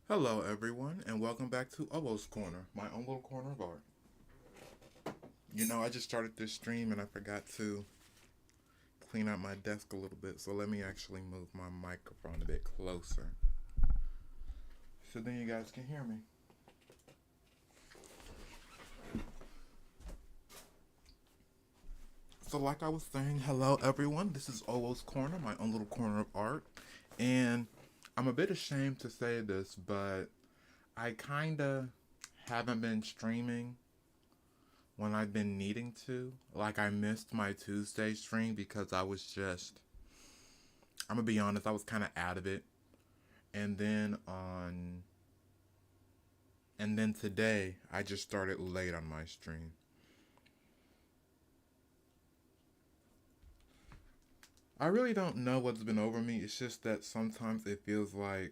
Hello, everyone, and welcome back to Owoh's Corner, my own little corner of art. I just started this stream and I forgot to clean out my desk a little bit, so let me actually move my microphone a bit closer so then you guys can hear me. So, like I was saying, hello, everyone. This is Owoh's Corner, my own little corner of art, and I'm a bit ashamed to say this, but I kinda haven't been streaming when I've been needing to. Like, I missed my Tuesday stream because I'm gonna be honest, I was kind of out of it. And then today, I just started late on my stream. I really don't know what's been over me. It's just that sometimes it feels I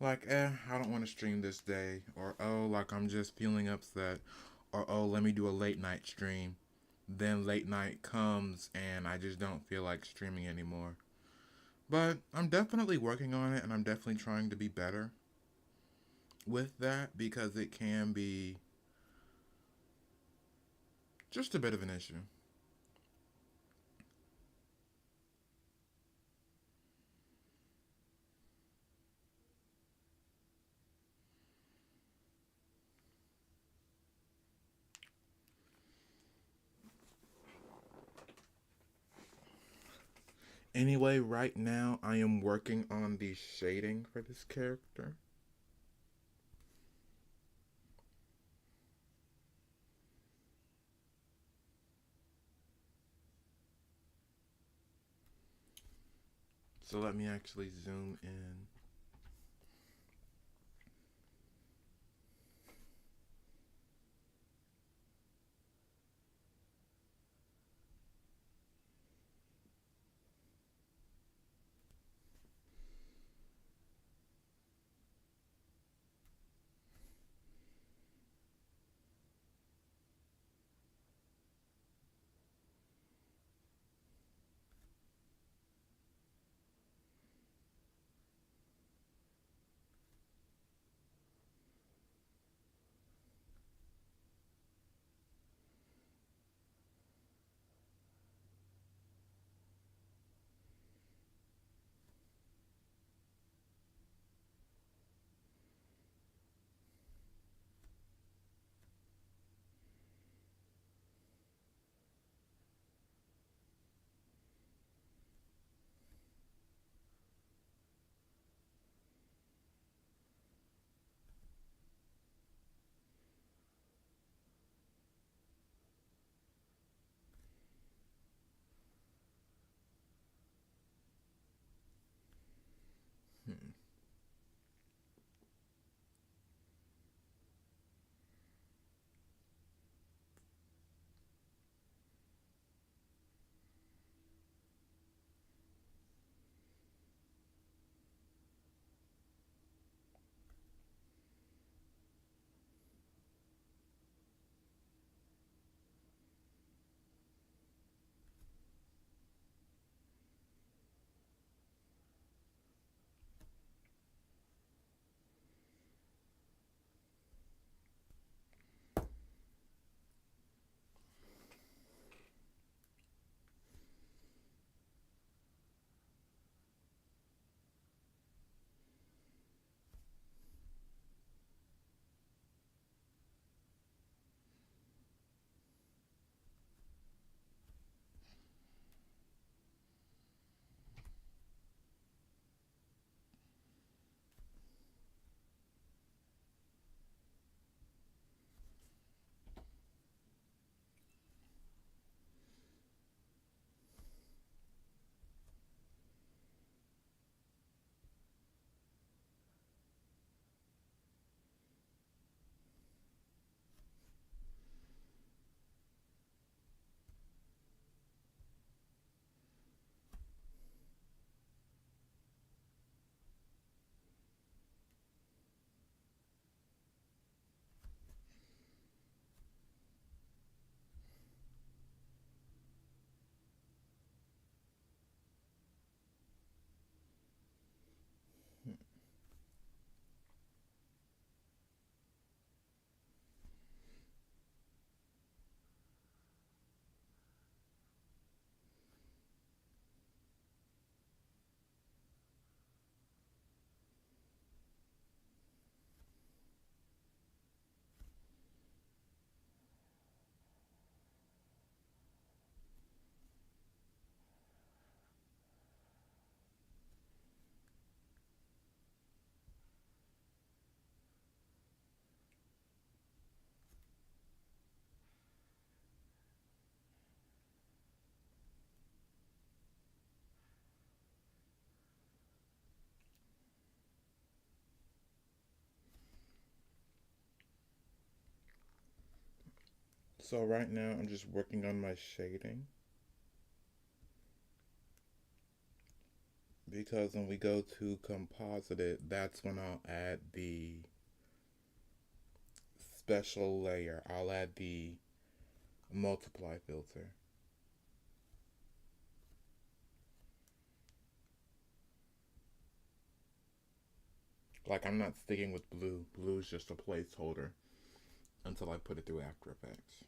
don't want to stream this day. Or, oh, like I'm just feeling upset. Or, oh, let me do a late night stream. Then late night comes and I just don't feel like streaming anymore. But I'm definitely working on it and I'm definitely trying to be better with that because it can be just a bit of an issue. Anyway, right now I am working on the shading for this character. So let me actually zoom in. So right now I'm just working on my shading because when we go to composite it, that's when I'll add the special layer. I'll add the multiply filter. Like I'm not sticking with blue. Blue is just a placeholder until I put it through After Effects.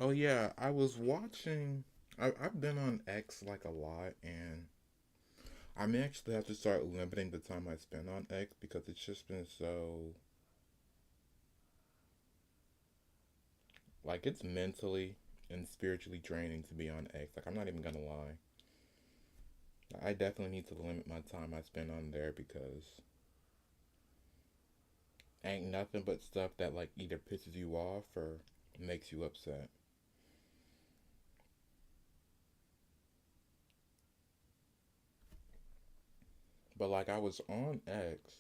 Oh yeah, I was watching. I've been on X like a lot, and I may actually have to start limiting the time I spend on X because it's just been so like it's mentally and spiritually draining to be on X. Like I'm not even gonna lie. I definitely need to limit my time I spend on there because ain't nothing but stuff that like either pisses you off or makes you upset. But like I was on X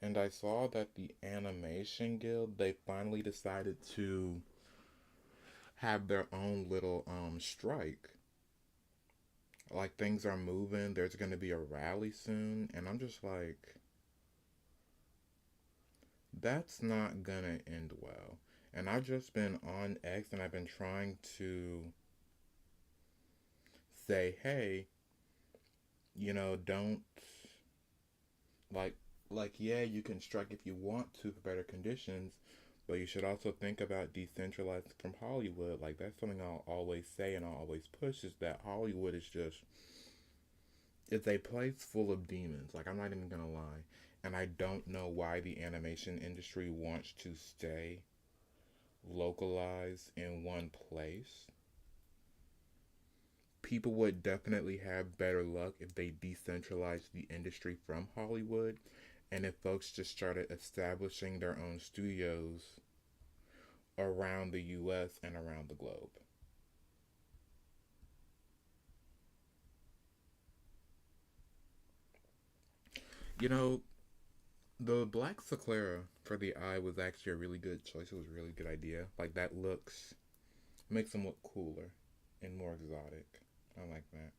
and I saw that the animation guild they finally decided to have their own little strike. Like things are moving, there's going to be a rally soon and I'm just like that's not going to end well. And I've just been on X and I've been trying to say, "Hey, don't like yeah, you can strike if you want to for better conditions, but you should also think about decentralizing from Hollywood." Like that's something I'll always say and I'll always push is that Hollywood is just it's a place full of demons. Like I'm not even gonna lie. And I don't know why the animation industry wants to stay localized in one place. People would definitely have better luck if they decentralized the industry from Hollywood and if folks just started establishing their own studios around the US and around the globe. You know, the black Sclera for the eye was actually a really good choice. It was a really good idea. Like that looks makes them look cooler and more exotic. I like that.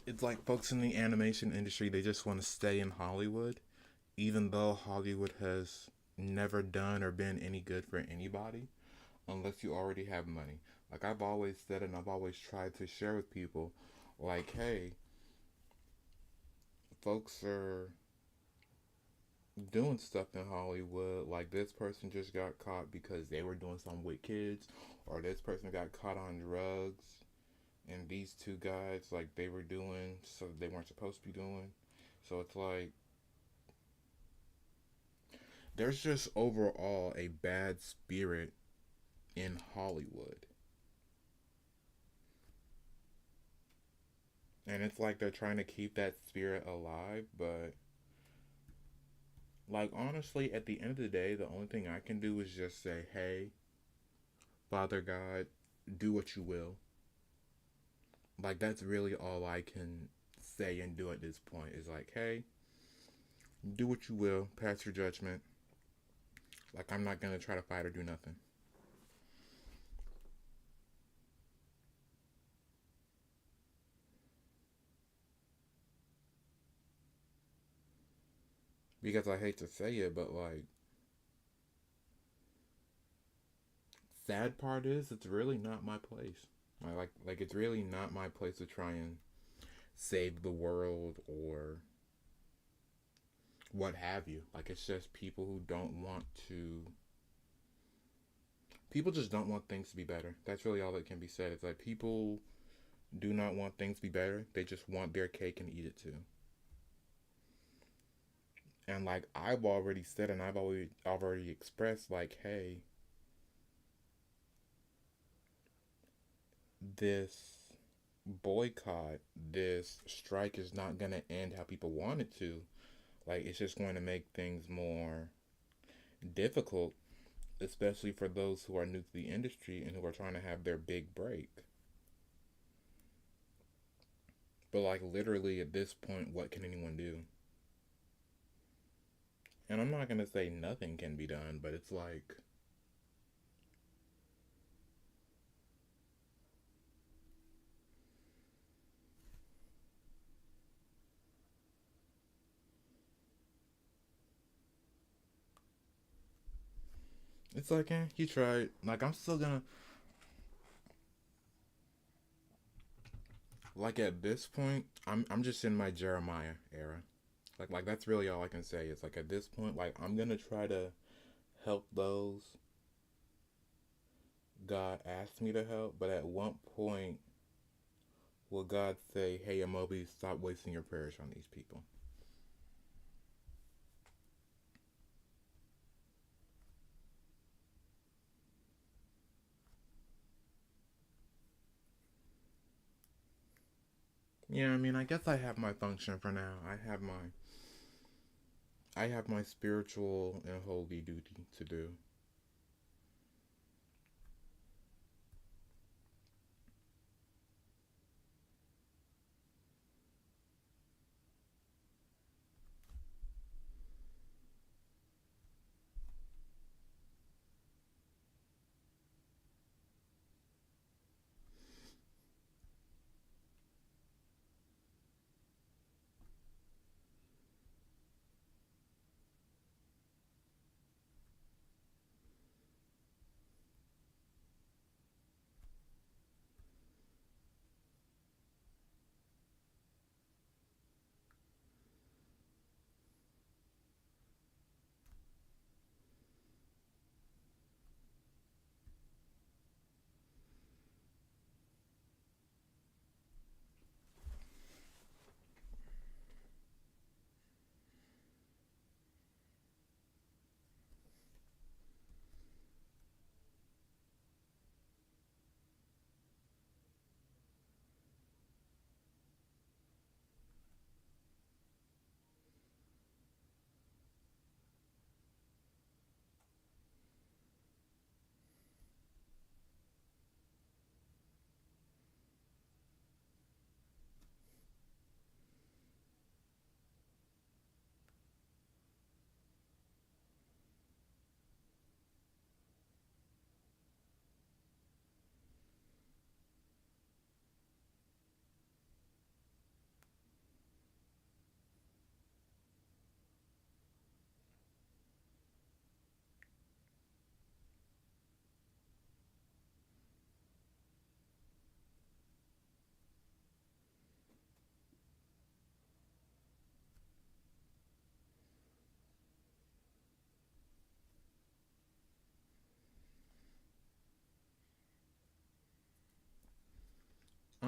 It's like folks in the animation industry, they just want to stay in Hollywood, even though Hollywood has never done or been any good for anybody unless you already have money. Like I've always said and I've always tried to share with people, like, hey, folks are doing stuff in Hollywood. Like this person just got caught because they were doing something with kids, or this person got caught on drugs, and these two guys like they were doing so they weren't supposed to be doing. So it's like there's just overall a bad spirit in Hollywood. And it's like they're trying to keep that spirit alive, but like honestly, at the end of the day, the only thing I can do is just say, "Hey, Father God, do what you will." Like that's really all I can say and do at this point is like, "Hey, do what you will, pass your judgment." Like I'm not gonna try to fight or do nothing because I hate to say it, but like sad part is it's really not my place. Like it's really not my place to try and save the world or what have you. Like it's just people who don't want to. People just don't want things to be better. That's really all that can be said. It's like people do not want things to be better. They just want their cake and eat it too. And like I've already said and I've already expressed like, hey, this boycott, this strike is not gonna end how people want it to. Like it's just going to make things more difficult, especially for those who are new to the industry and who are trying to have their big break. But like literally at this point, what can anyone do? And I'm not gonna say nothing can be done, but it's like you tried. Like I'm still gonna like at this point, I'm just in my Jeremiah era. Like that's really all I can say. It's like at this point, like I'm gonna try to help those God asked me to help, but at one point will God say, "Hey, Amobi, stop wasting your prayers on these people." Yeah, I mean, I guess I have my function for now. I have my spiritual and holy duty to do.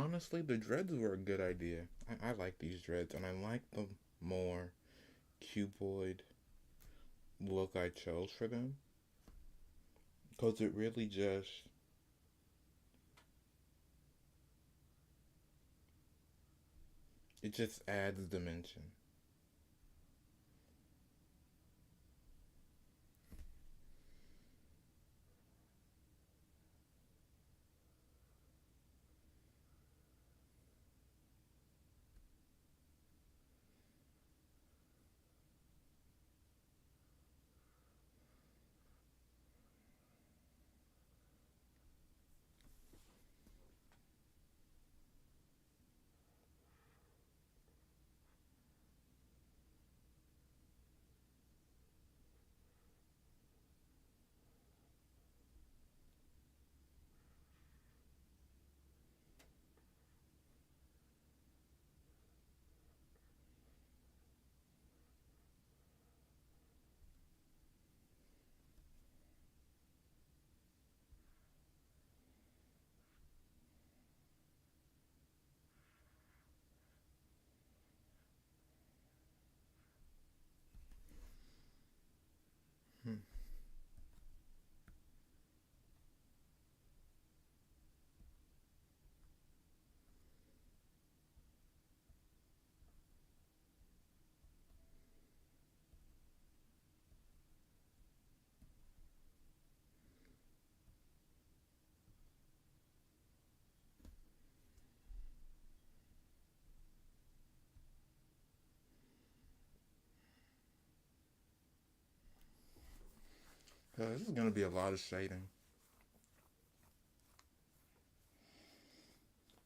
honestly, the dreads were a good idea. I like these dreads, and I like the more cuboid look I chose for them. Because it really it just adds dimension. 'Cause this is gonna be a lot of shading.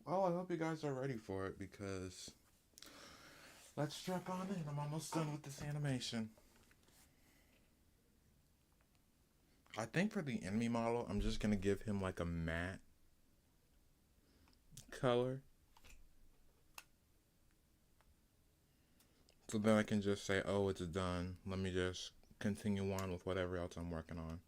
Well, I hope you guys are ready for it because let's strap on in. I'm almost done with this animation. I think for the enemy model, I'm just gonna give him like a matte color. So then I can just say, oh, it's done. Let me just continue on with whatever else I'm working on.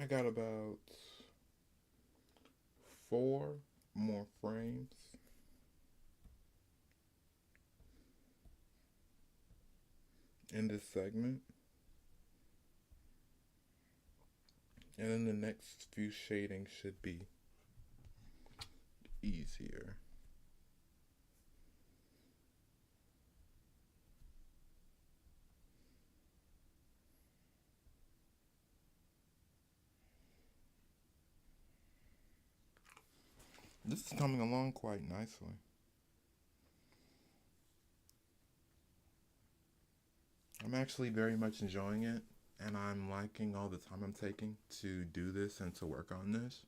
I got about four more frames in this segment, and then the next few shadings should be easier. This is coming along quite nicely. I'm actually very much enjoying it, and I'm liking all the time I'm taking to do this and to work on this.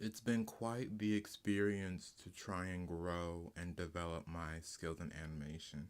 It's been quite the experience to try and grow and develop my skills in animation.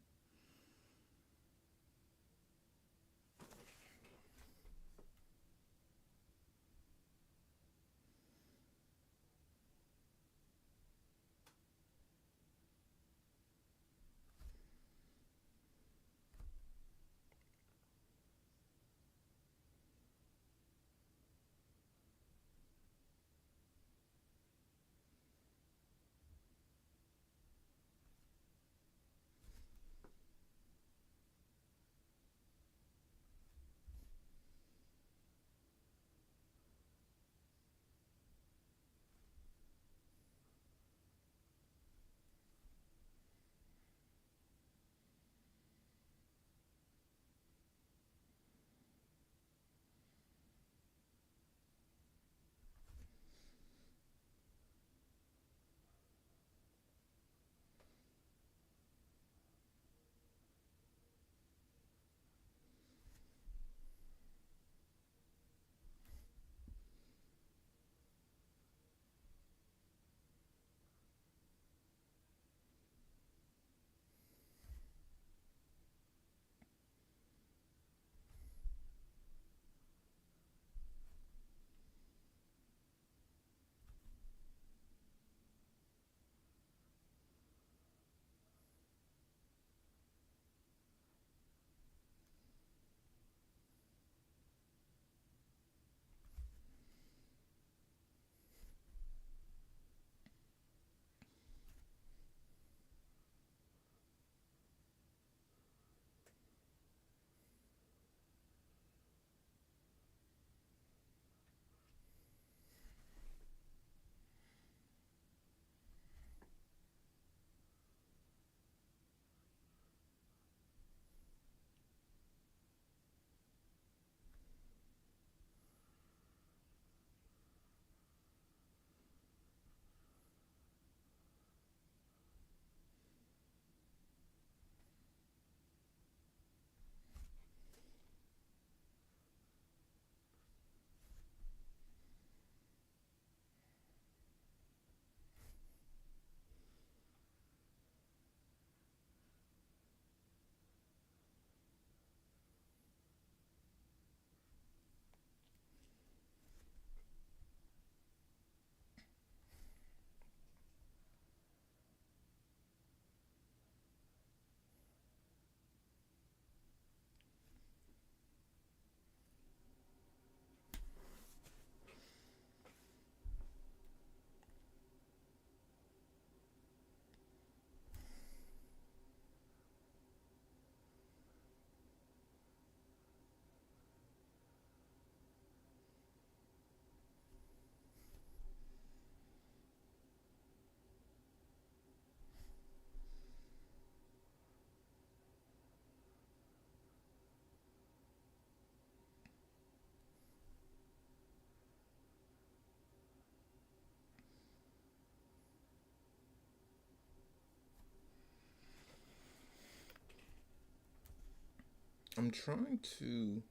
I'm trying to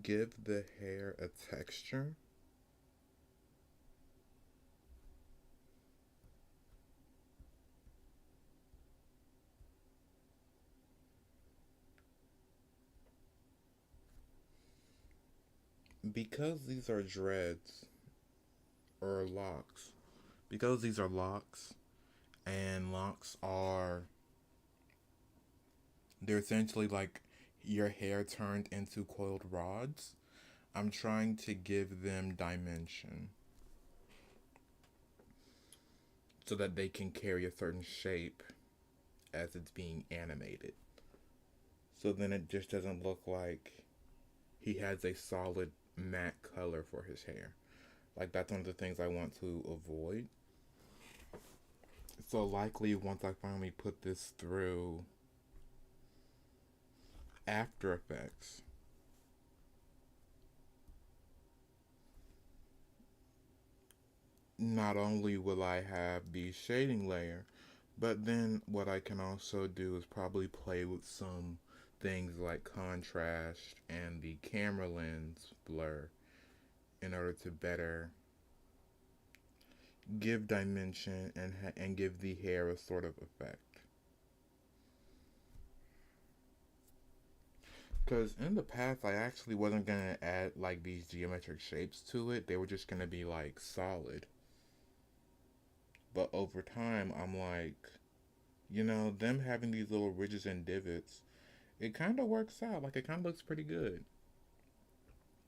give the hair a texture because these are dreads or locks. Because these are locks, and locks are, they're essentially like your hair turned into coiled rods. I'm trying to give them dimension so that they can carry a certain shape as it's being animated. So then it just doesn't look like he has a solid matte color for his hair. Like that's one of the things I want to avoid. So likely once I finally put this through After Effects, not only will I have the shading layer, but then what I can also do is probably play with some things like contrast and the camera lens blur in order to better give dimension and give the hair a sort of effect. Because in the past, I actually wasn't gonna add like these geometric shapes to it. They were just gonna be like solid. But over time, I'm like, them having these little ridges and divots, it kind of works out. Like, it kind of looks pretty good.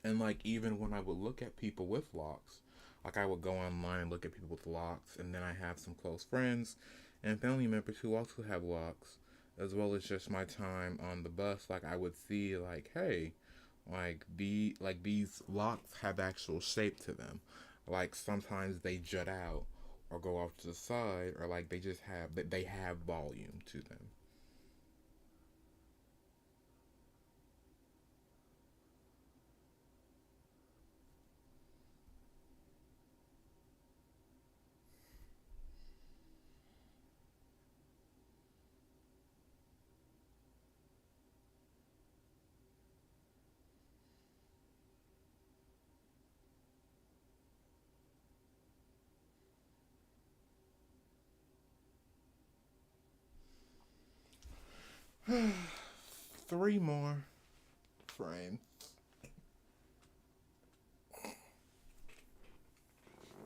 And, like, even when I would look at people with locks, like, I would go online and look at people with locks, and then I have some close friends and family members who also have locks, as well as just my time on the bus. Like, I would see, like, hey, these locks have actual shape to them. Like, sometimes they jut out or go off to the side, or like they have volume to them. Three more frames.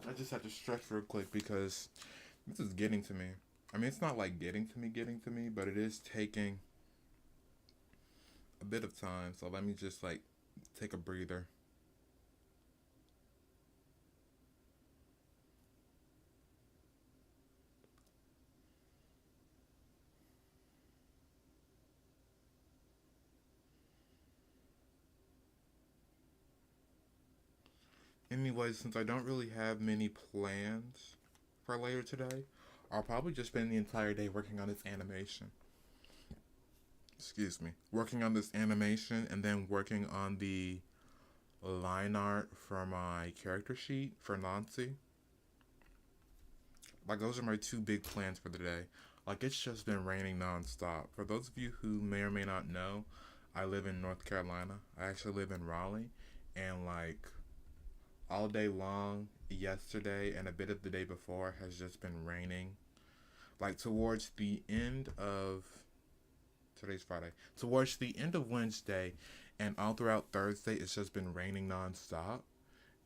I just had to stretch real quick because this is getting to me. I mean, it's not like getting to me, but it is taking a bit of time. So let me just like take a breather. Anyways, since I don't really have many plans for later today, I'll probably just spend the entire day working on this animation. Excuse me. Working on this animation and then working on the line art for my character sheet for Nancy. Like, those are my two big plans for the day. Like, it's just been raining nonstop. For those of you who may or may not know, I live in North Carolina. I actually live in Raleigh. And, like, all day long, yesterday and a bit of the day before has just been raining. Like, towards the end of today's Friday. Towards the end of Wednesday and all throughout Thursday, it's just been raining nonstop.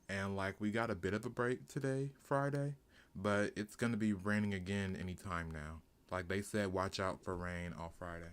And like we got a bit of a break today, Friday, but it's gonna be raining again anytime now. Like they said, watch out for rain all Friday.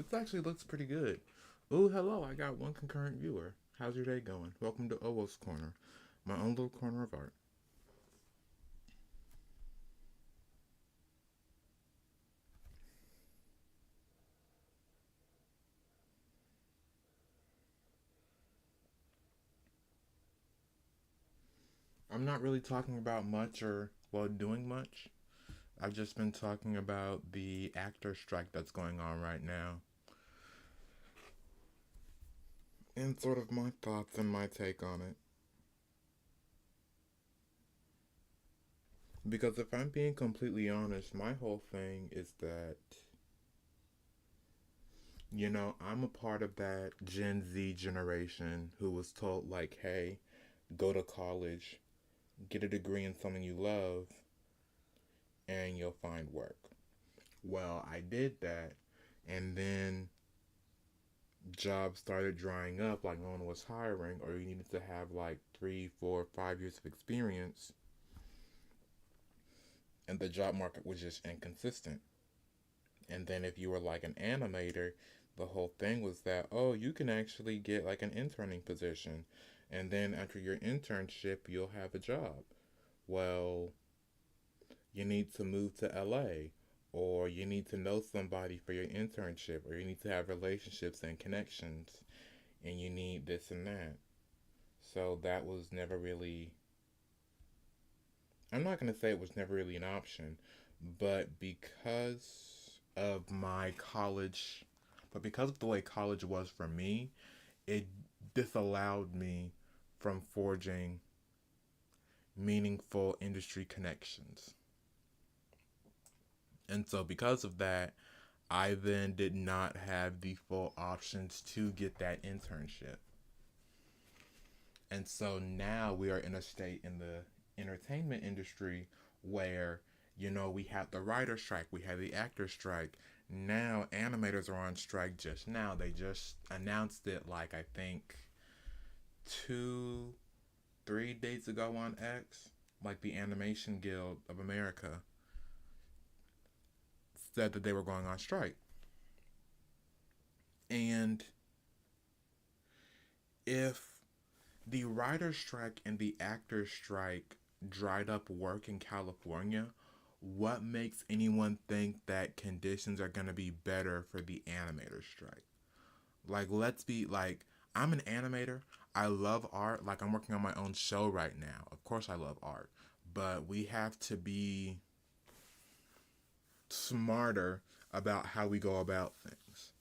This actually looks pretty good. Ooh, hello, I got one concurrent viewer. How's your day going? Welcome to Owoh's Corner, my own little corner of art. I'm not really talking about much or, well, doing much. I've just been talking about the actor strike that's going on right now and sort of my thoughts and my take on it. Because if I'm being completely honest, my whole thing is that, I'm a part of that Gen Z generation who was told, like, hey, go to college, get a degree in something you love, and you'll find work. Well, I did that, and then jobs started drying up, like no one was hiring, or you needed to have like 3, 4, 5 years of experience, and the job market was just inconsistent. And then if you were like an animator, the whole thing was that, oh, you can actually get like an interning position, and then after your internship, you'll have a job. Well, you need to move to LA, or you need to know somebody for your internship, or you need to have relationships and connections, and you need this and that. So that was never really, I'm not going to say it was never really an option, but of my college, because of the way college was for me, it disallowed me from forging meaningful industry connections. And so, because of that, I then did not have the full options to get that internship. And so now we are in a state in the entertainment industry where, we have the writer strike, we have the actor strike. Now animators are on strike just now. They just announced it, like, I think 2, 3 days ago on X. Like, the Animation Guild of America said that they were going on strike. And if the writer strike and the actor strike dried up work in California, what makes anyone think that conditions are going to be better for the animator strike? Like, let's be like, I'm an animator. I love art. Like, I'm working on my own show right now. Of course, I love art. But we have to be smarter about how we go about things.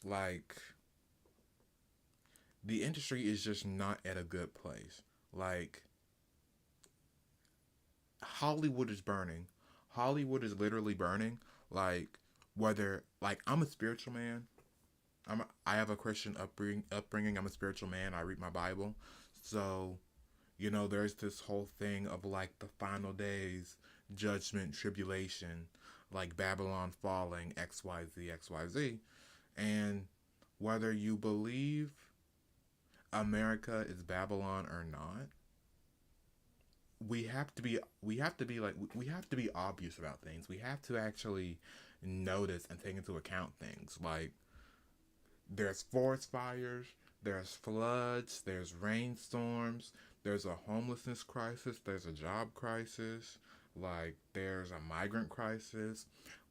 Like, the industry is just not at a good place. Like, Hollywood is burning. Hollywood is literally burning. Like, whether, like, I'm a spiritual man. I have a Christian upbringing. I'm a spiritual man. I read my Bible. So, there's this whole thing of like the final days, judgment, tribulation, like Babylon falling, XYZ, XYZ. And whether you believe America is Babylon or not, we have to be obvious about things. We have to actually notice and take into account things. Like, there's forest fires, there's floods, there's rainstorms, there's a homelessness crisis, there's a job crisis, like, there's a migrant crisis.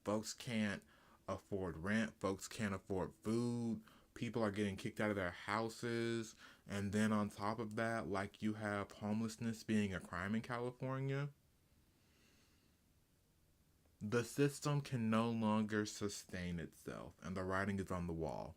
Folks can't afford rent, folks can't afford food, people are getting kicked out of their houses, and then on top of that, like, you have homelessness being a crime in California. The system can no longer sustain itself, and the writing is on the wall.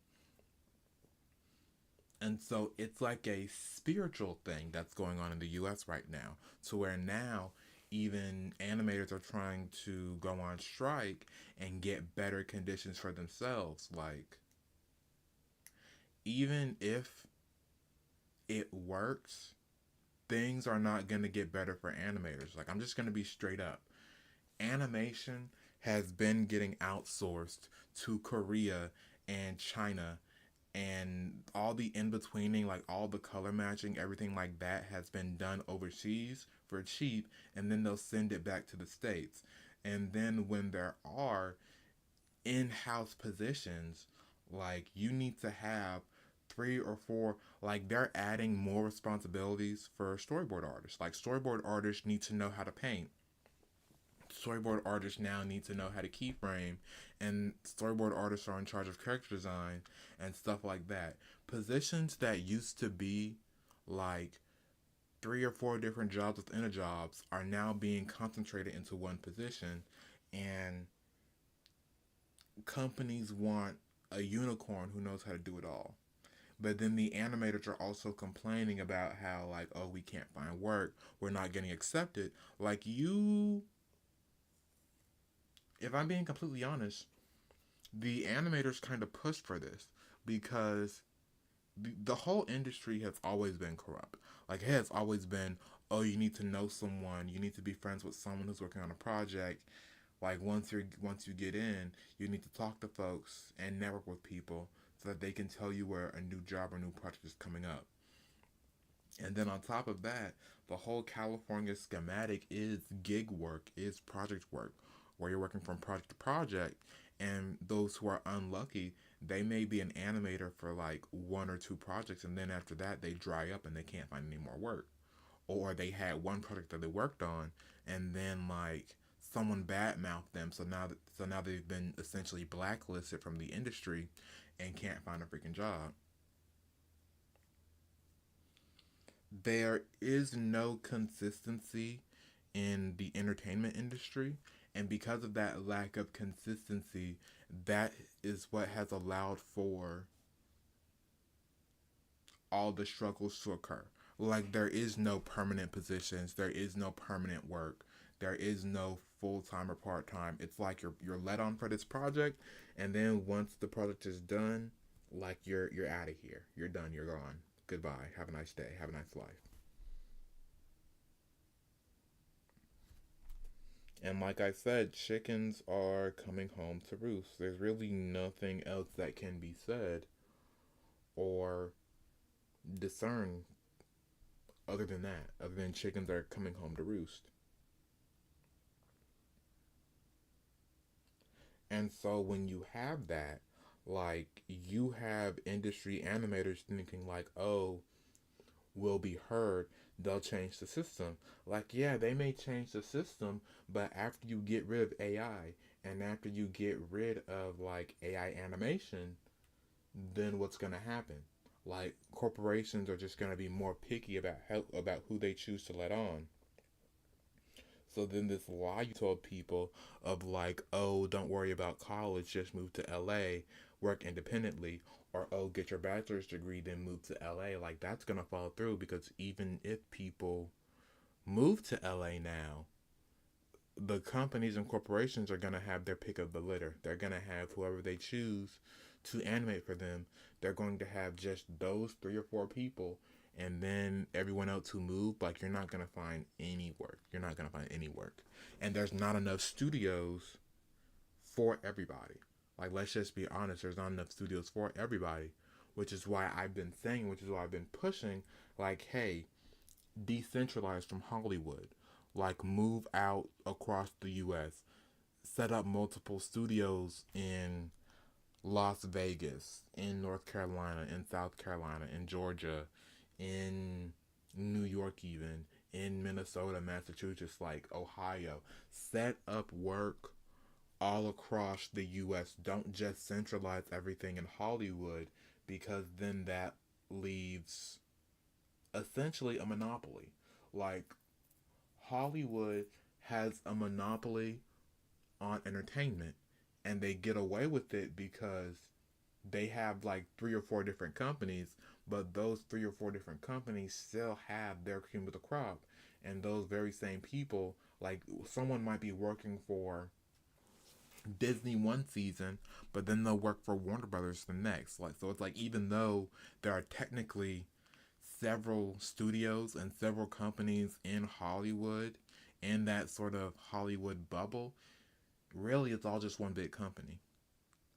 And so it's like a spiritual thing that's going on in the US right now, to where now even animators are trying to go on strike and get better conditions for themselves. Like, even if it works, things are not going to get better for animators. Like, I'm just going to be straight up. Animation has been getting outsourced to Korea and China, and all the in betweening, like all the color matching, everything like that has been done overseas for cheap, and then they'll send it back to the States. And then when there are in-house positions, like you need to have three or four, like they're adding more responsibilities for storyboard artists. Like storyboard artists need to know how to paint. Storyboard artists now need to know how to keyframe, and storyboard artists are in charge of character design and stuff like that. Positions that used to be like three or four different jobs within a jobs are now being concentrated into one position, and companies want a unicorn who knows how to do it all. But then the animators are also complaining about how, like, oh, we can't find work, we're not getting accepted. Like, you, if I'm being completely honest, the animators kind of pushed for this because the whole industry has always been corrupt. Like, it has always been, oh, you need to know someone, you need to be friends with someone who's working on a project. Like once you get in, you need to talk to folks and network with people so that they can tell you where a new job or new project is coming up. And then on top of that, the whole California schematic is gig work, is project work, where you're working from project to project. And those who are unlucky, they may be an animator for like one or two projects, and then after that, they dry up and they can't find any more work. Or they had one project that they worked on, and then like someone badmouthed them, so now they've been essentially blacklisted from the industry and can't find a freaking job. There is no consistency in the entertainment industry, and because of that lack of consistency, that is what has allowed for all the struggles to occur. Like there is no permanent positions, there is no permanent work, there is no full time or part time. It's like you're let on for this project, and then once the project is done, like you're out of here. You're done. You're gone. Goodbye. Have a nice day. Have a nice life. And like I said, chickens are coming home to roost. There's really nothing else that can be said or discerned other than that, other than chickens are coming home to roost. And so when you have that, like you have industry animators thinking like, oh, we'll be heard, they'll change the system. Like, yeah, they may change the system, but after you get rid of AI and after you get rid of like AI animation, then what's gonna happen? Like corporations are just gonna be more picky about who they choose to let on. So then this lie you told people of like, oh, don't worry about college, just move to LA, work independently, or oh, get your bachelor's degree, then move to LA, like that's gonna fall through because even if people move to LA now, the companies and corporations are gonna have their pick of the litter. They're gonna have whoever they choose to animate for them. They're going to have just those three or four people, and then everyone else who moved, like you're not gonna find any work. You're not gonna find any work, and there's not enough studios for everybody. Like let's just be honest, there's not enough studios for everybody, which is why I've been saying, which is why I've been pushing, like, hey, decentralize from Hollywood. Like move out across the US. Set up multiple studios in Las Vegas, in North Carolina, in South Carolina, in Georgia, in New York even, in Minnesota, Massachusetts, like Ohio. Set up work all across the US. Don't just centralize everything in Hollywood because then that leaves essentially a monopoly. Like Hollywood has a monopoly on entertainment, and they get away with it because they have like three or four different companies, but those three or four different companies still have their cream of the crop. And those very same people, like someone might be working for Disney one season, but then they'll work for Warner Brothers the next. Like so, it's like even though there are technically several studios and several companies in Hollywood, in that sort of Hollywood bubble, really it's all just one big company.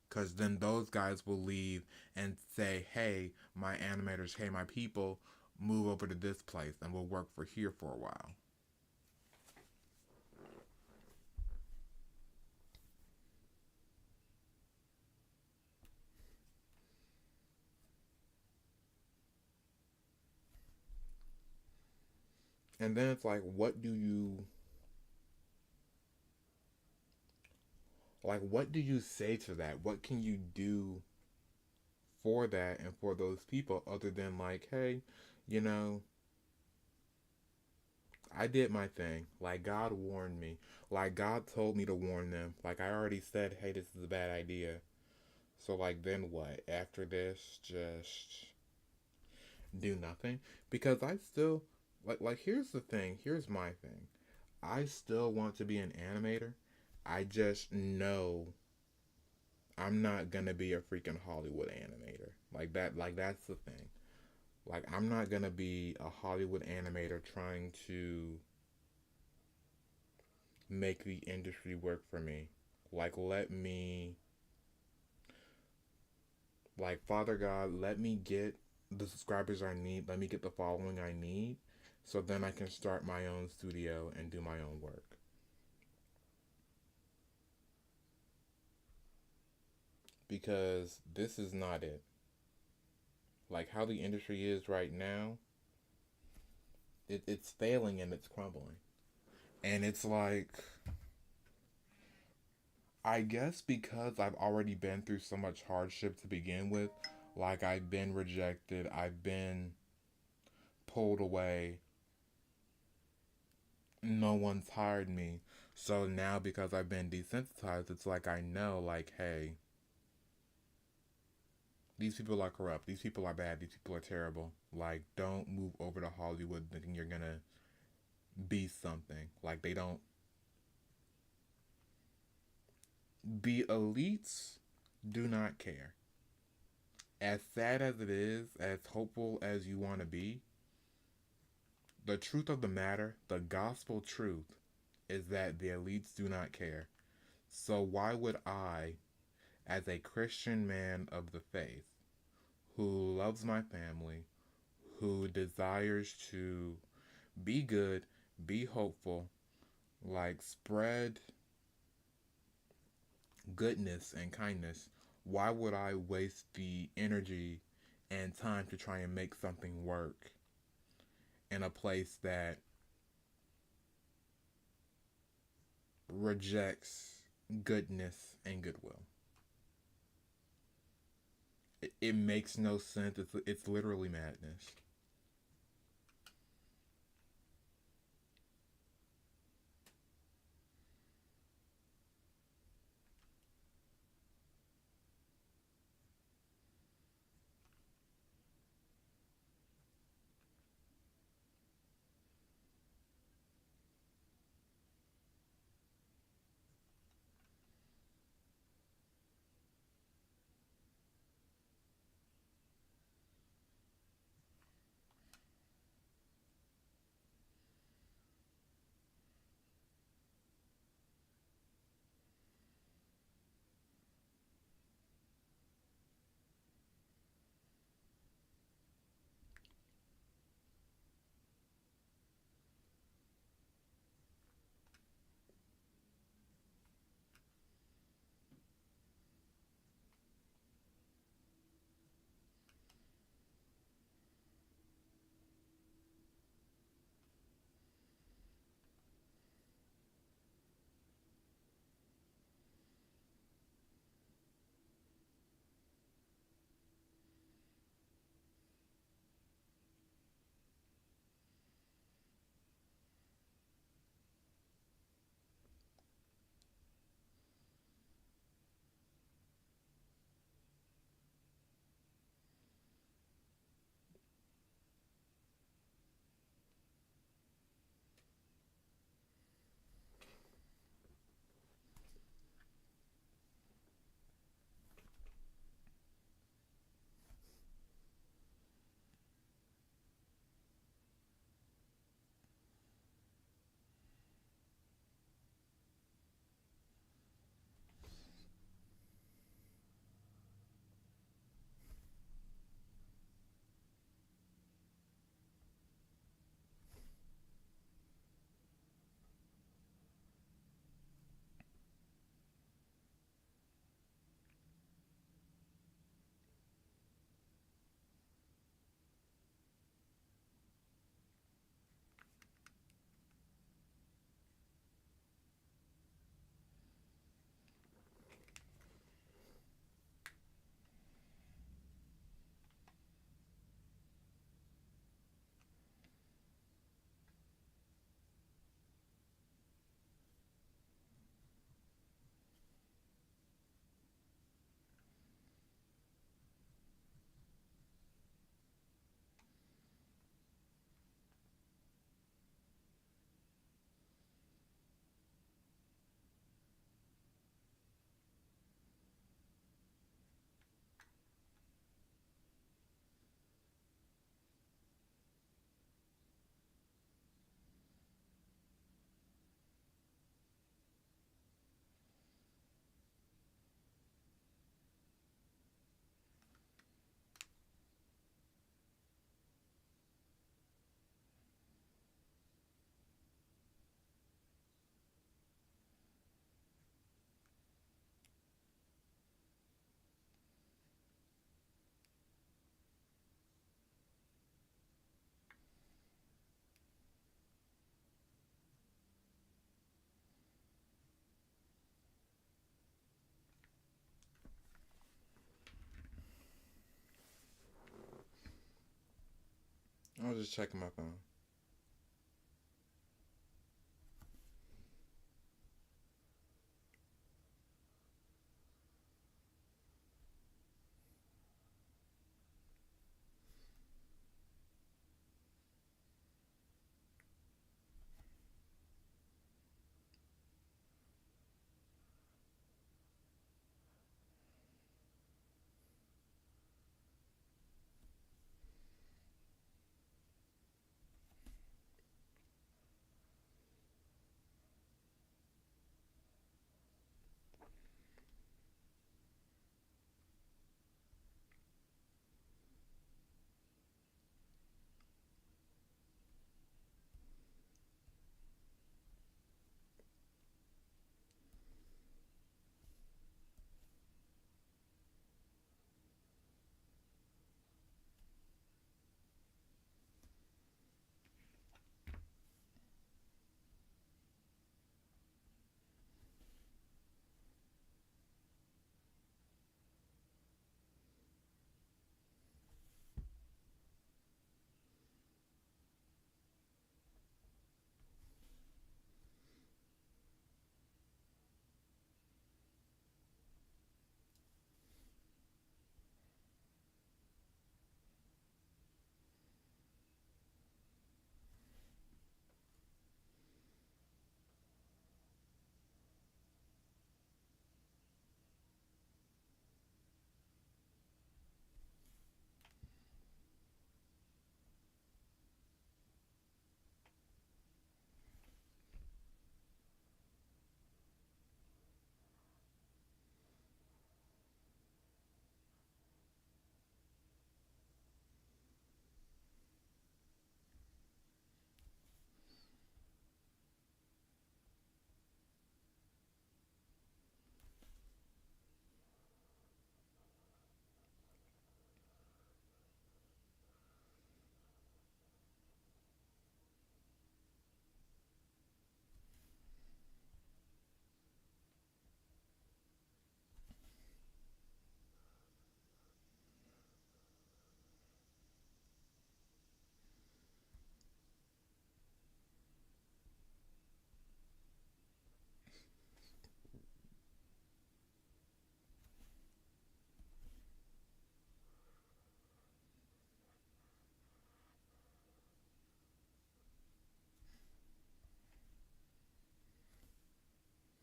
Because then those guys will leave and say, hey, my animators, hey, my people, move over to this place and we'll work for here for a while. And then it's like, what do you say to that? What can you do for that and for those people other than like, hey, you know, I did my thing. Like God warned me. Like God told me to warn them. Like I already said, hey, this is a bad idea. So like then what? After this, just do nothing? Because I still like here's the thing. Here's my thing. I still want to be an animator. I just know I'm not gonna be a freaking Hollywood animator. Like that that's the thing. Like I'm not gonna be a Hollywood animator trying to make the industry work for me. Like let me like Father God, let me get the subscribers I need, let me get the following I need so then I can start my own studio and do my own work. Because this is not it. Like how the industry is right now, it's failing and it's crumbling. And it's like, I guess because I've already been through so much hardship to begin with, like I've been rejected, I've been pulled away, no one's hired me. So now because I've been desensitized, it's like I know, like, hey, these people are corrupt, these people are bad, these people are terrible. Like, don't move over to Hollywood thinking you're gonna be something. Like, they don't. The elites do not care. As sad as it is, as hopeful as you want to be, the truth of the matter, the gospel truth, is that the elites do not care. So why would I, as a Christian man of the faith, who loves my family, who desires to be good, be hopeful, like spread goodness and kindness, why would I waste the energy and time to try and make something work in a place that rejects goodness and goodwill? It makes no sense. It's literally madness. was just checking my phone.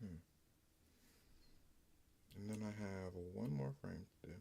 Hmm. And then I have one more frame to do.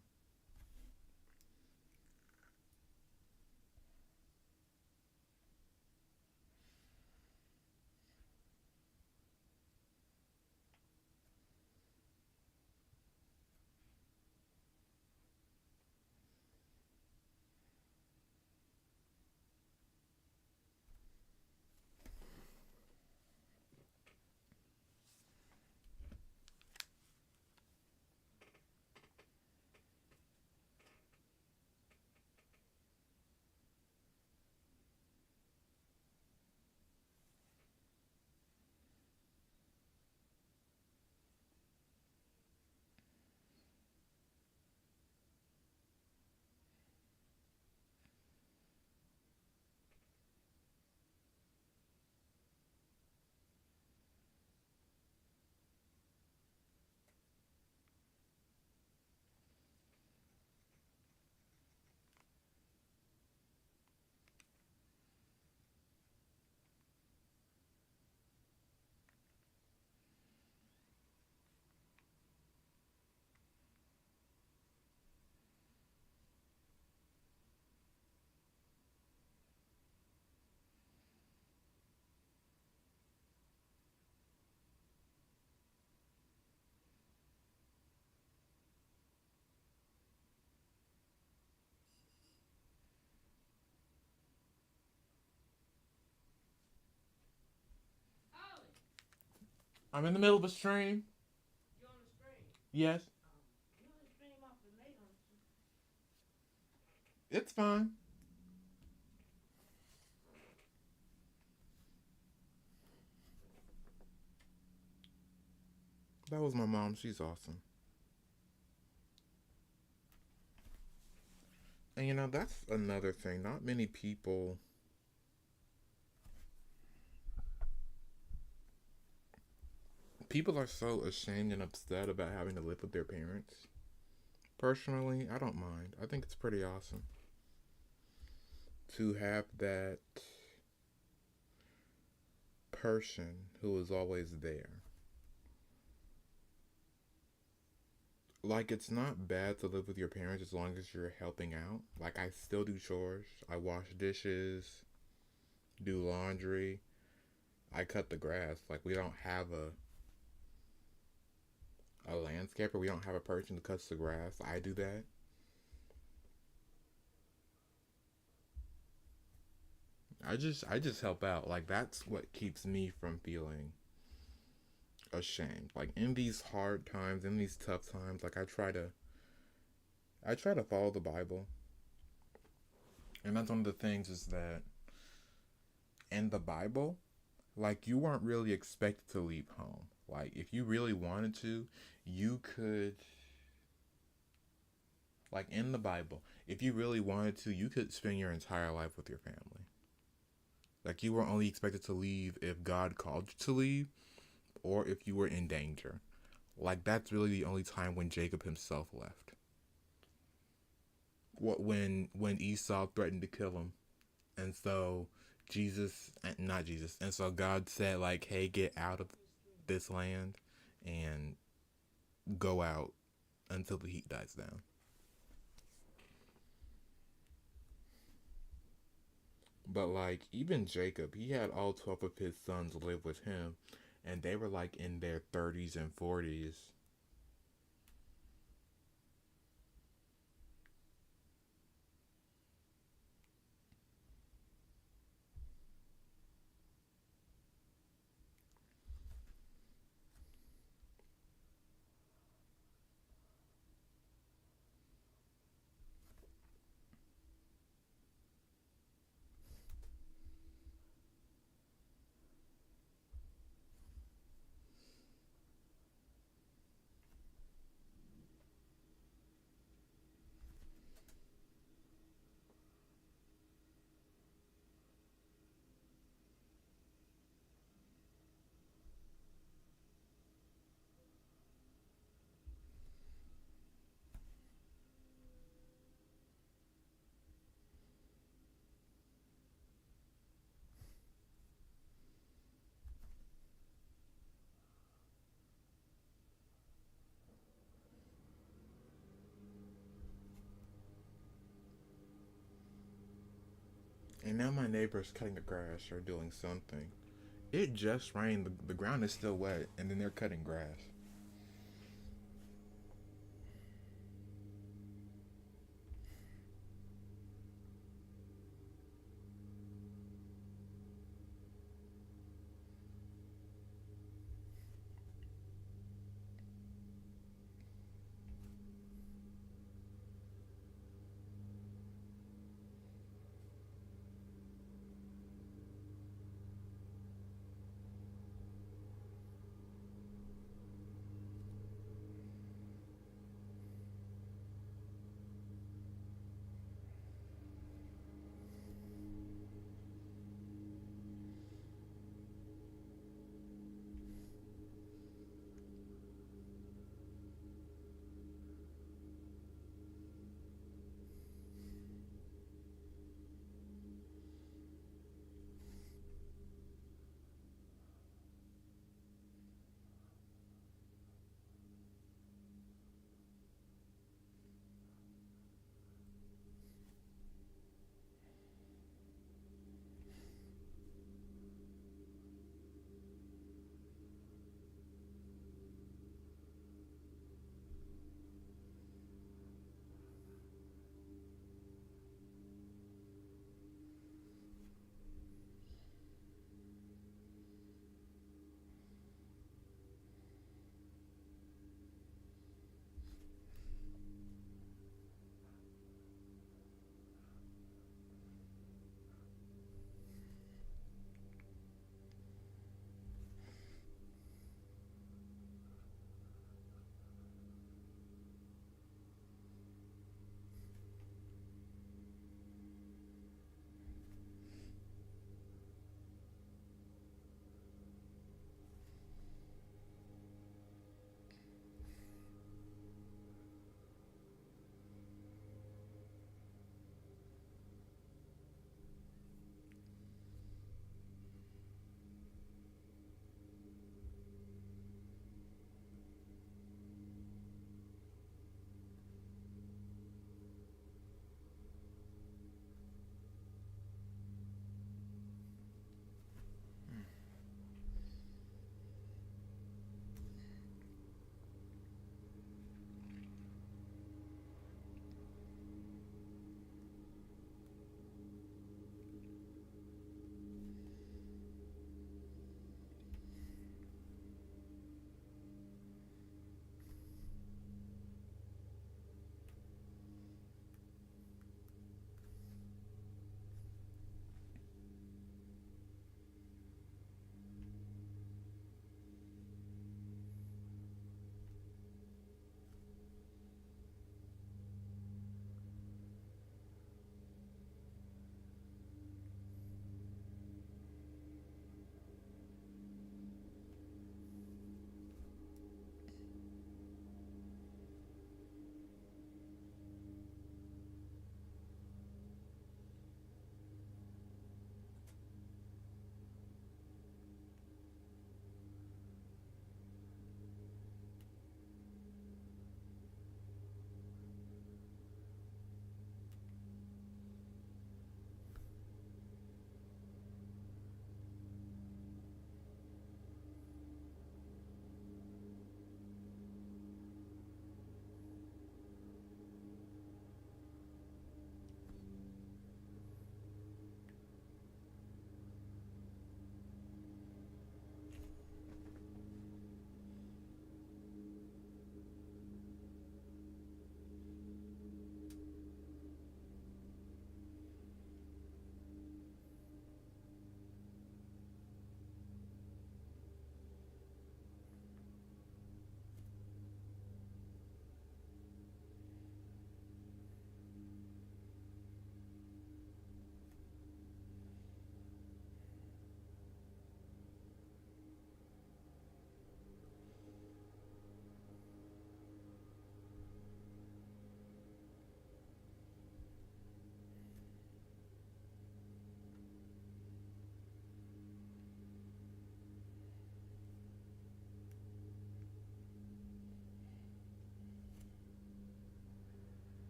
I'm in the middle of a stream. You on the screen? Yes, You on the stream off the mate on the it's fine. That was my mom. She's awesome. And that's another thing. Not many people People are so ashamed and upset about having to live with their parents. Personally, I don't mind. I think it's pretty awesome to have that person who is always there. Like, it's not bad to live with your parents as long as you're helping out. Like, I still do chores, I wash dishes, do laundry, I cut the grass. Like, we don't have a landscaper, we don't have a person who cuts the grass. I do that. I just help out. Like, that's what keeps me from feeling ashamed. Like, in these hard times, in these tough times, like, I try to follow the Bible. And that's one of the things is that in the Bible, like, you weren't really expected to leave home. Like, if you really wanted to, you could, like, in the Bible, if you really wanted to, you could spend your entire life with your family. Like, you were only expected to leave if God called you to leave or if you were in danger. Like, that's really the only time when Jacob himself left. What when Esau threatened to kill him, and so Jesus, not Jesus, and so God said like, "Hey, get out of this land and go out until the heat dies down." But like even Jacob, he had all 12 of his sons live with him, and they were like in their 30s and 40s. And now my neighbor's cutting the grass or doing something. It just rained. The ground is still wet, and then they're cutting grass.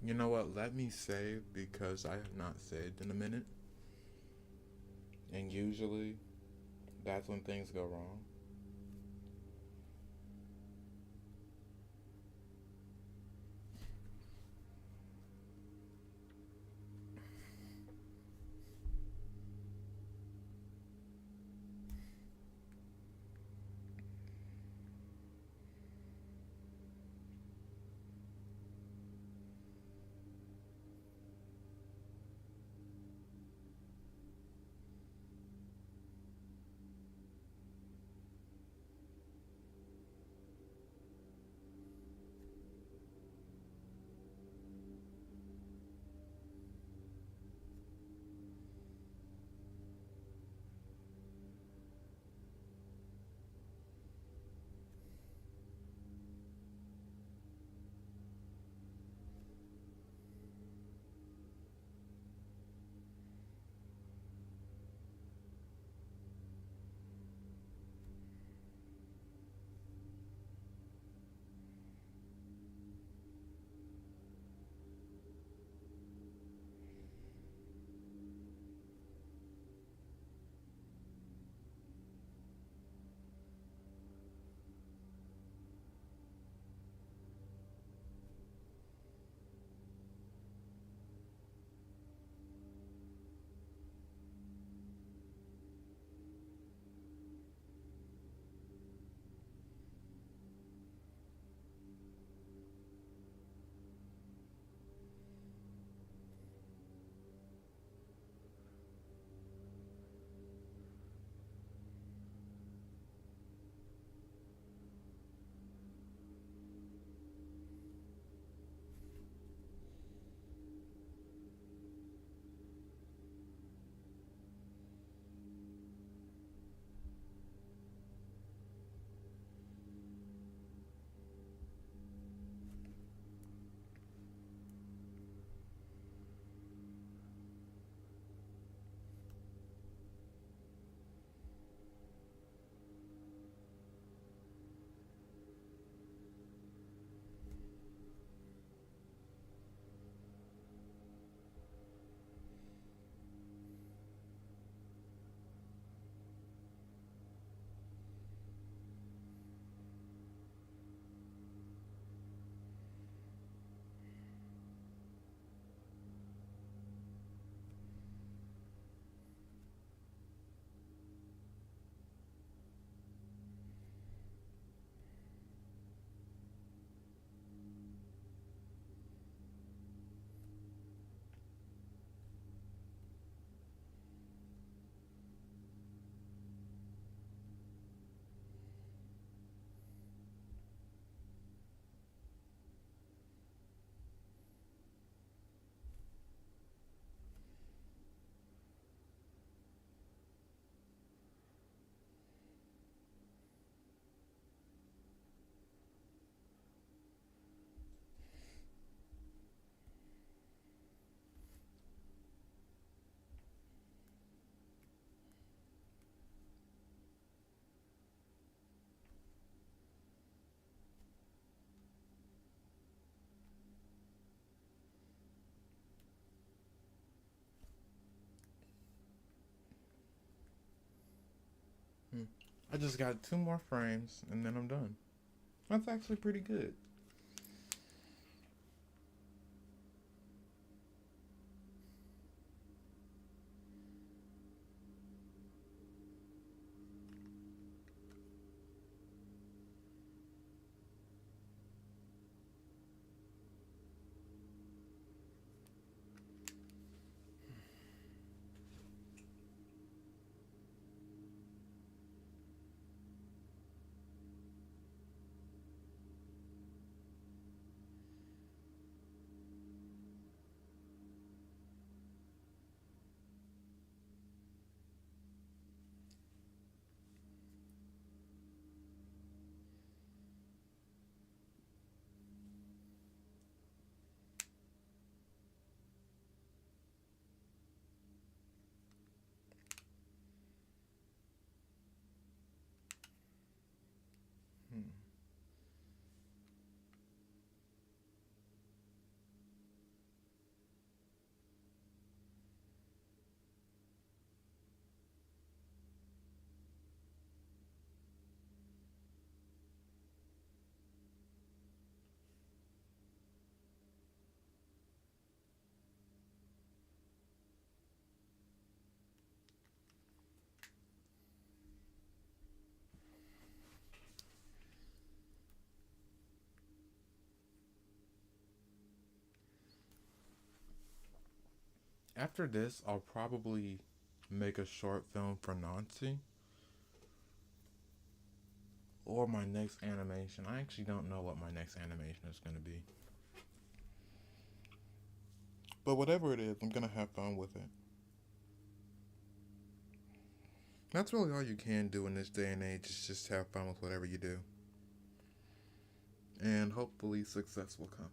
You know what? Let me save because I have not saved in a minute. And usually that's when things go wrong. Hmm. I just got two more frames and then I'm done. That's actually pretty good. After this, I'll probably make a short film for Nancy or my next animation. I actually don't know what my next animation is going to be. But whatever it is, I'm going to have fun with it. That's really all you can do in this day and age is just have fun with whatever you do. And hopefully success will come.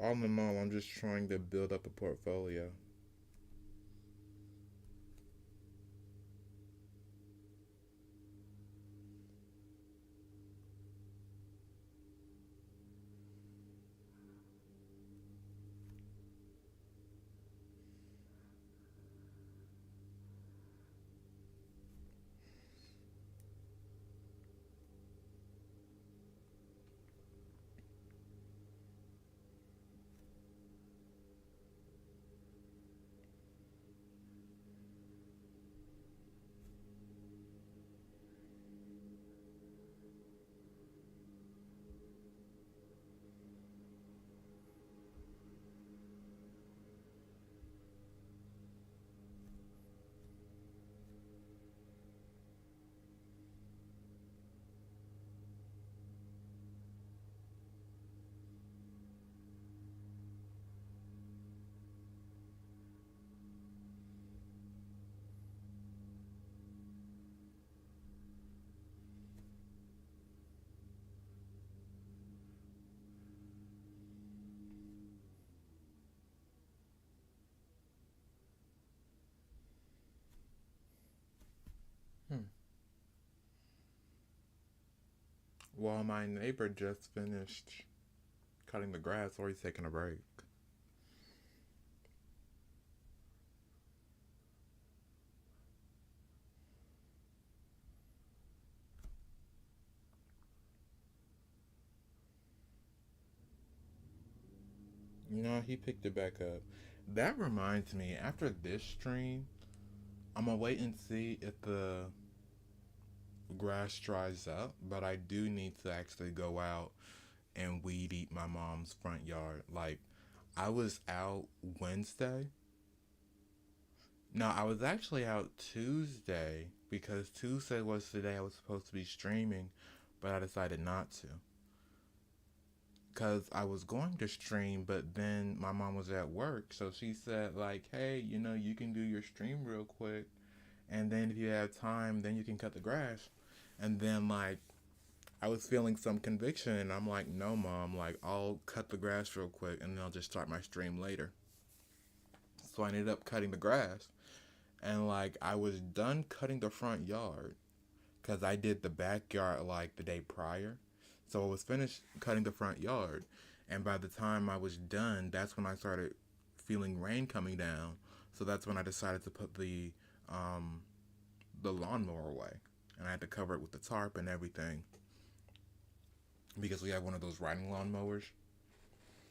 All in all, I'm just trying to build up a portfolio. Hmm. Well, my neighbor just finished cutting the grass or he's taking a break. No, he picked it back up. That reminds me, after this stream, I'm gonna wait and see if the grass dries up, but I do need to actually go out and weed eat my mom's front yard. Like, I was out Wednesday. No, I was actually out Tuesday because Tuesday was the day I was supposed to be streaming, but I decided not to. Because I was going to stream, but then my mom was at work, so she said, like, hey, you can do your stream real quick, and then if you have time, then you can cut the grass. And then, like, I was feeling some conviction, and I'm like, no, mom, like, I'll cut the grass real quick, and then I'll just start my stream later. So I ended up cutting the grass, and, like, I was done cutting the front yard, because I did the backyard, like, the day prior. So I was finished cutting the front yard, and by the time I was done, that's when I started feeling rain coming down. So that's when I decided to put um, the lawnmower away, and I had to cover it with the tarp and everything because we have one of those riding lawnmowers.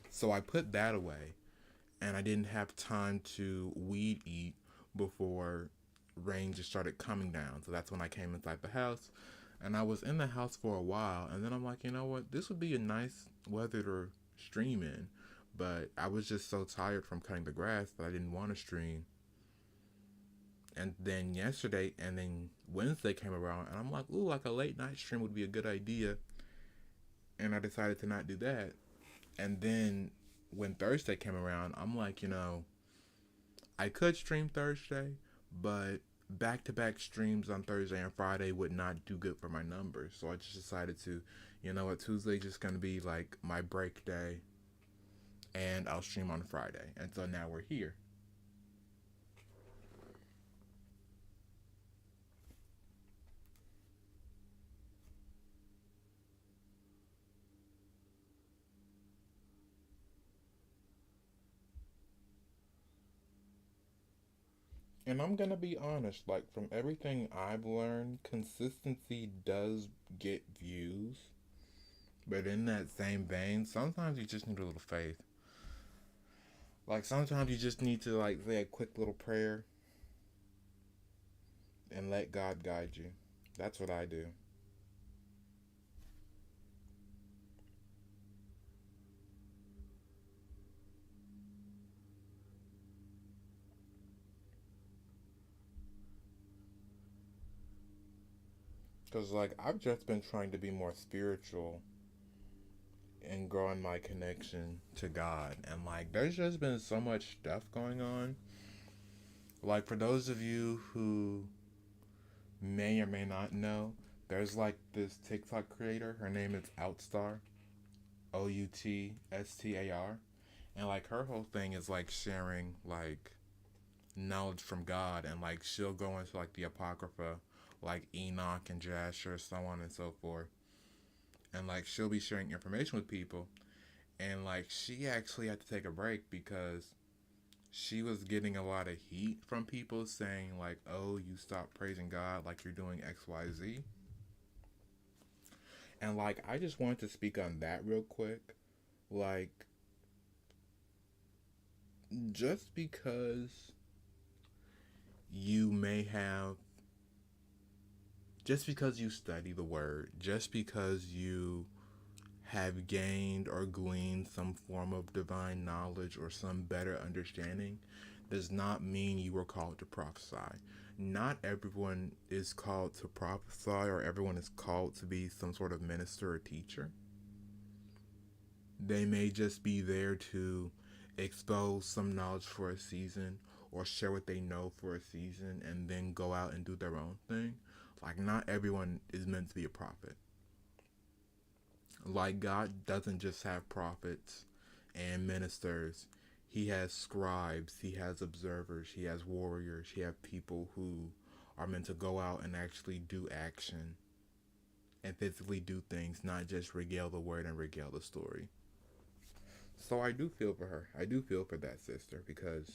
So I put that away, and I didn't have time to weed eat before rain just started coming down. So that's when I came inside the house, and I was in the house for a while, and then I'm like, you know what, this would be a nice weather to stream in, but I was just so tired from cutting the grass that I didn't want to stream. And then yesterday and then Wednesday came around, and I'm like, ooh, like a late night stream would be a good idea, and I decided to not do that. And then when Thursday came around, I'm like, I could stream Thursday, but back to back streams on Thursday and Friday would not do good for my numbers. So I just decided to, Tuesday just going to be like my break day, and I'll stream on Friday. And so now we're here. And I'm going to be honest, like from everything I've learned, consistency does get views. But in that same vein, sometimes you just need a little faith. Like sometimes you just need to like say a quick little prayer and let God guide you. That's what I do. Because, like, I've just been trying to be more spiritual and growing my connection to God. And, like, there's just been so much stuff going on. Like, for those of you who may or may not know, there's, like, this TikTok creator. Her name is Outstar. Outstar. And, like, her whole thing is, like, sharing, like, knowledge from God. And, like, she'll go into, like, the Apocrypha, like Enoch and Jasher, so on and so forth. And, like, she'll be sharing information with people. And, like, she actually had to take a break because she was getting a lot of heat from people saying, like, oh, you stop praising God like you're doing XYZ. And, like, I just wanted to speak on that real quick. Like, just because you may have, just because you study the word, just because you have gained or gleaned some form of divine knowledge or some better understanding, does not mean you were called to prophesy. Not everyone is called to prophesy, or everyone is called to be some sort of minister or teacher. They may just be there to expose some knowledge for a season or share what they know for a season and then go out and do their own thing. Like, not everyone is meant to be a prophet. Like, God doesn't just have prophets and ministers. He has scribes, he has observers, he has warriors, he has people who are meant to go out and actually do action and physically do things, not just regale the word and regale the story. So I do feel for her. I do feel for that sister because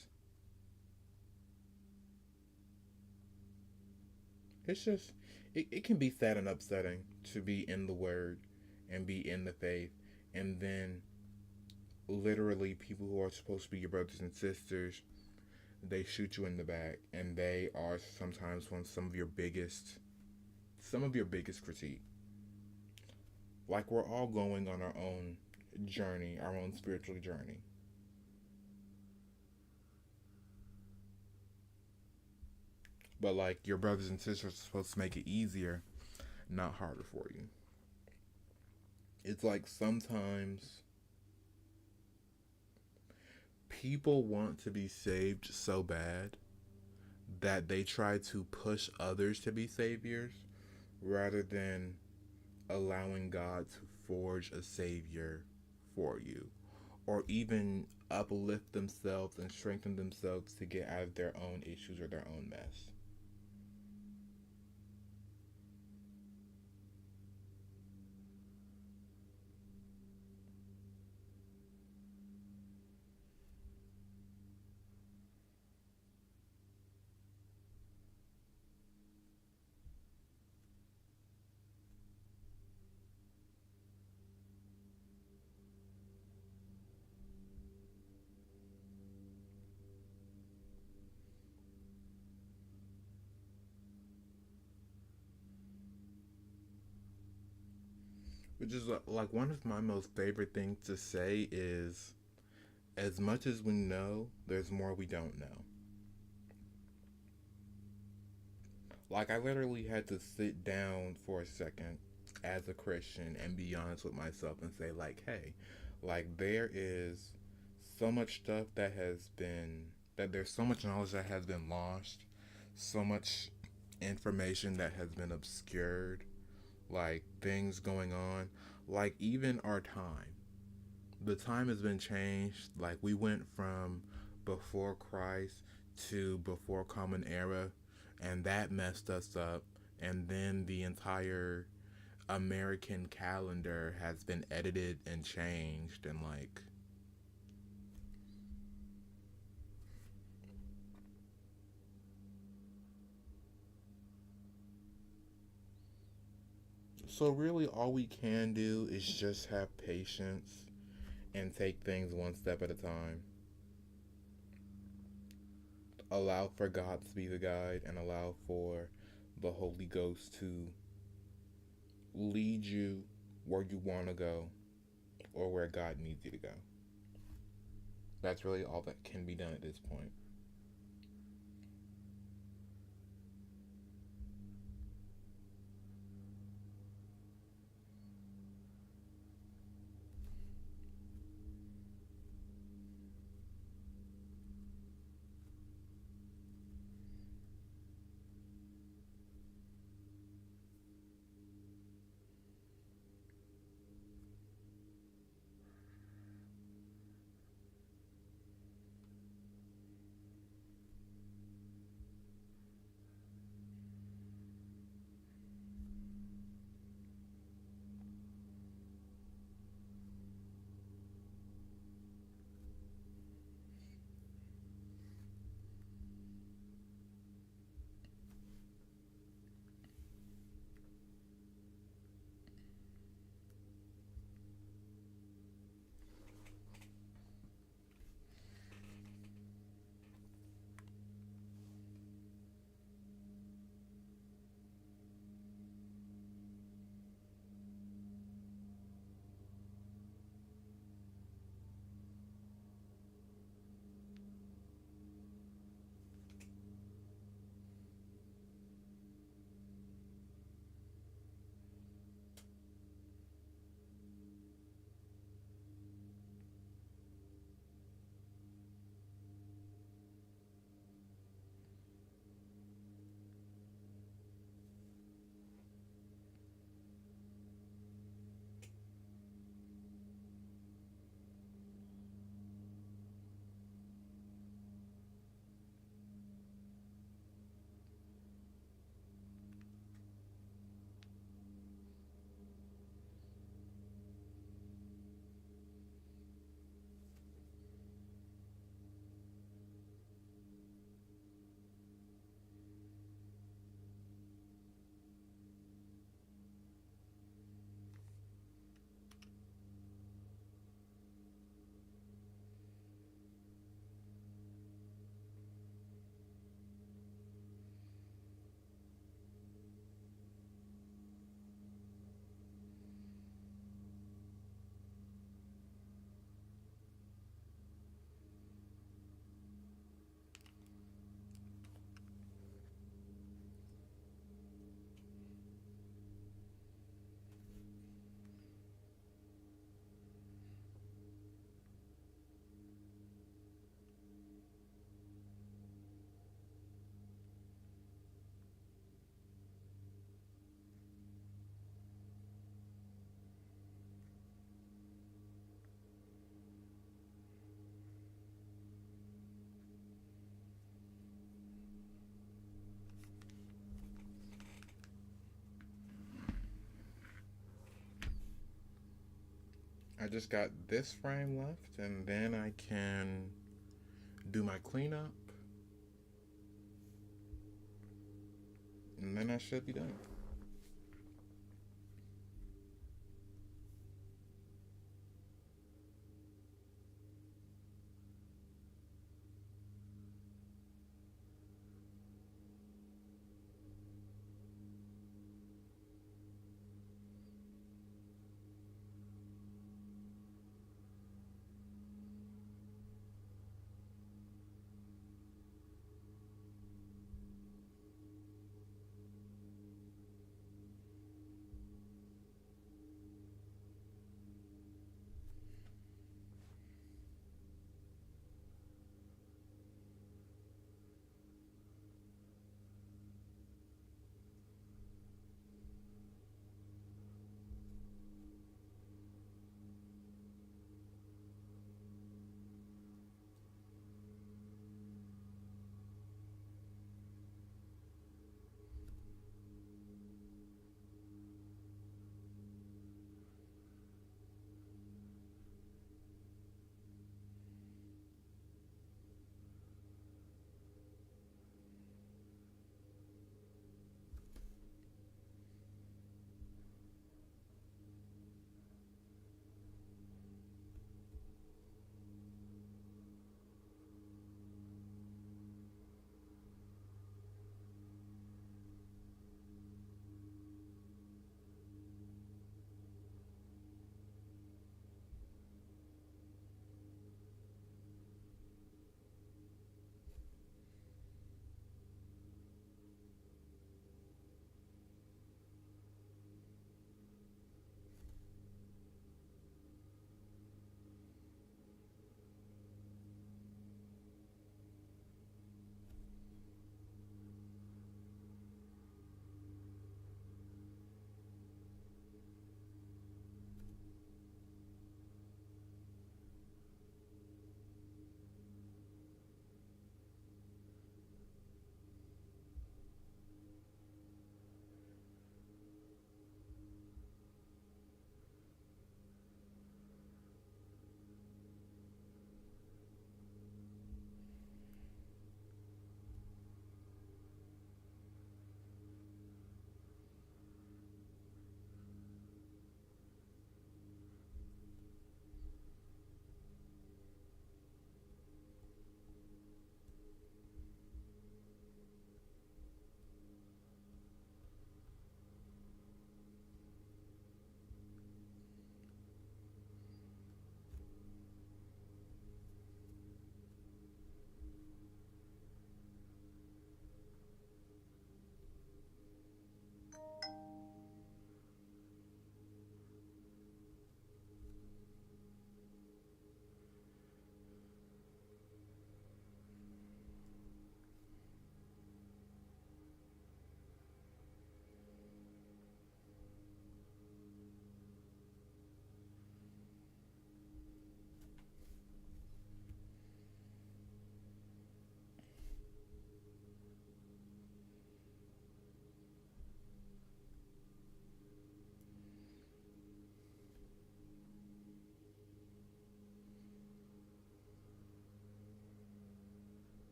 it's just, it can be sad and upsetting to be in the word and be in the faith, and then literally people who are supposed to be your brothers and sisters, they shoot you in the back, and they are sometimes one some of your biggest critique. Like, we're all going on our own journey, our own spiritual journey. But, like, your brothers and sisters are supposed to make it easier, not harder for you. It's like sometimes people want to be saved so bad that they try to push others to be saviors rather than allowing God to forge a savior for you, or even uplift themselves and strengthen themselves to get out of their own issues or their own mess. Which is like one of my most favorite things to say is, as much as we know, there's more we don't know. Like, I literally had to sit down for a second as a Christian and be honest with myself and say, like, hey, like, there is so much stuff that has been, that there's so much knowledge that has been lost, so much information that has been obscured, like, things going on, like, even our time. The time has been changed. Like, we went from before Christ to before Common Era, and that messed us up. And then the entire American calendar has been edited and changed, and like, so really all we can do is just have patience and take things one step at a time. Allow for God to be the guide and allow for the Holy Ghost to lead you where you want to go or where God needs you to go. That's really all that can be done at this point. I just got this frame left, and then I can do my cleanup, and then I should be done.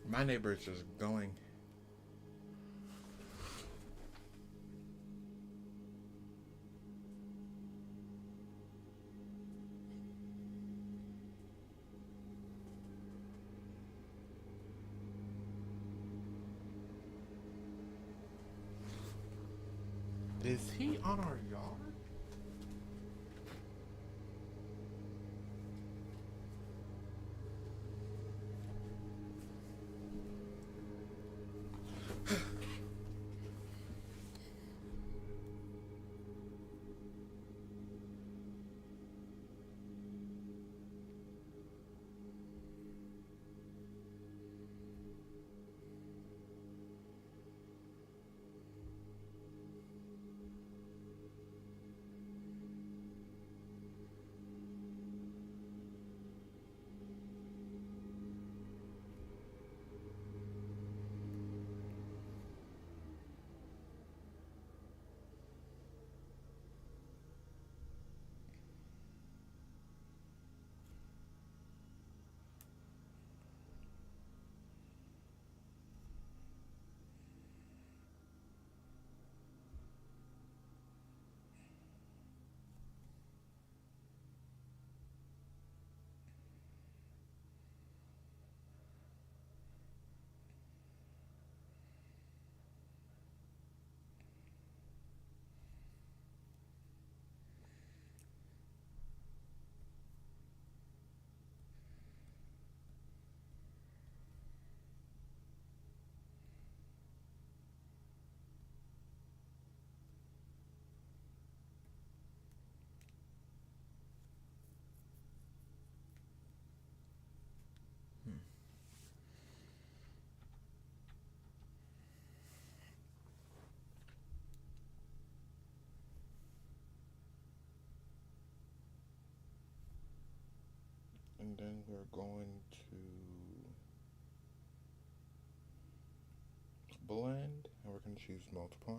My neighbor is just going. Is he on our yard? And then we're going to blend, and we're going to choose multiply.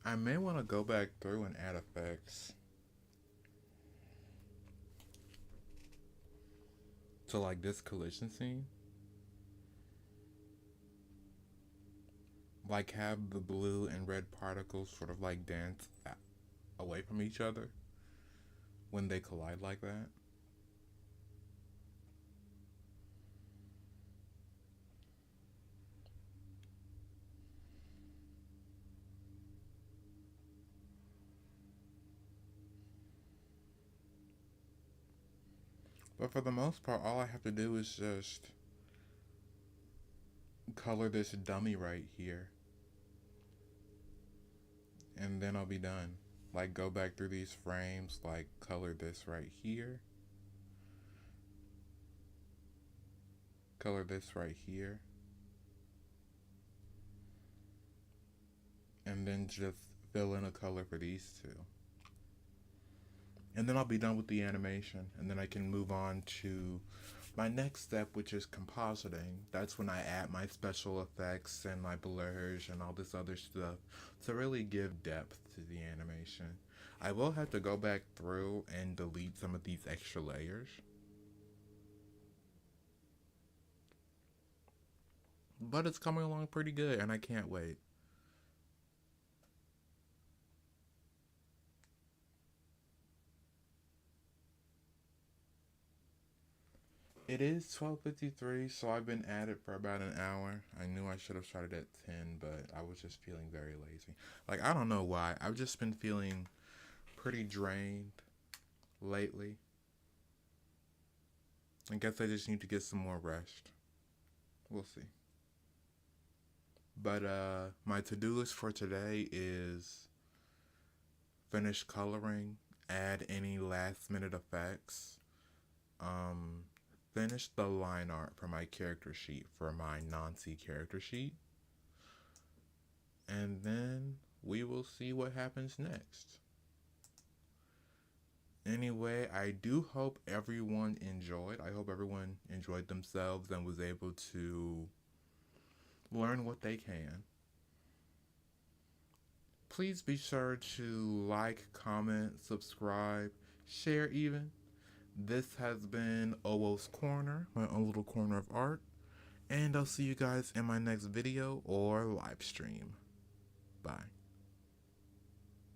I may want to go back through and add effects to like this collision scene. Like have the blue and red particles sort of like dance away from each other when they collide like that. But for the most part, all I have to do is just color this dummy right here, and then I'll be done. Like go back through these frames, like color this right here, color this right here, and then just fill in a color for these two. And then I'll be done with the animation, and then I can move on to my next step, which is compositing. That's when I add my special effects and my blurs and all this other stuff to really give depth to the animation. I will have to go back through and delete some of these extra layers, but it's coming along pretty good, and I can't wait. It is 12:53, so I've been at it for about an hour. I knew I should have started at 10, but I was just feeling very lazy. Like, I don't know why. I've just been feeling pretty drained lately. I guess I just need to get some more rest. We'll see. But my to-do list for today is finish coloring, add any last minute effects, um, finish the line art for my character sheet, for my Nancy character sheet, and then we will see what happens next. Anyway, I do hope everyone enjoyed. I hope everyone enjoyed themselves and was able to learn what they can. Please be sure to like, comment, subscribe, share even. This has been Owoh's Corner, my own little corner of art. And I'll see you guys in my next video or live stream. Bye.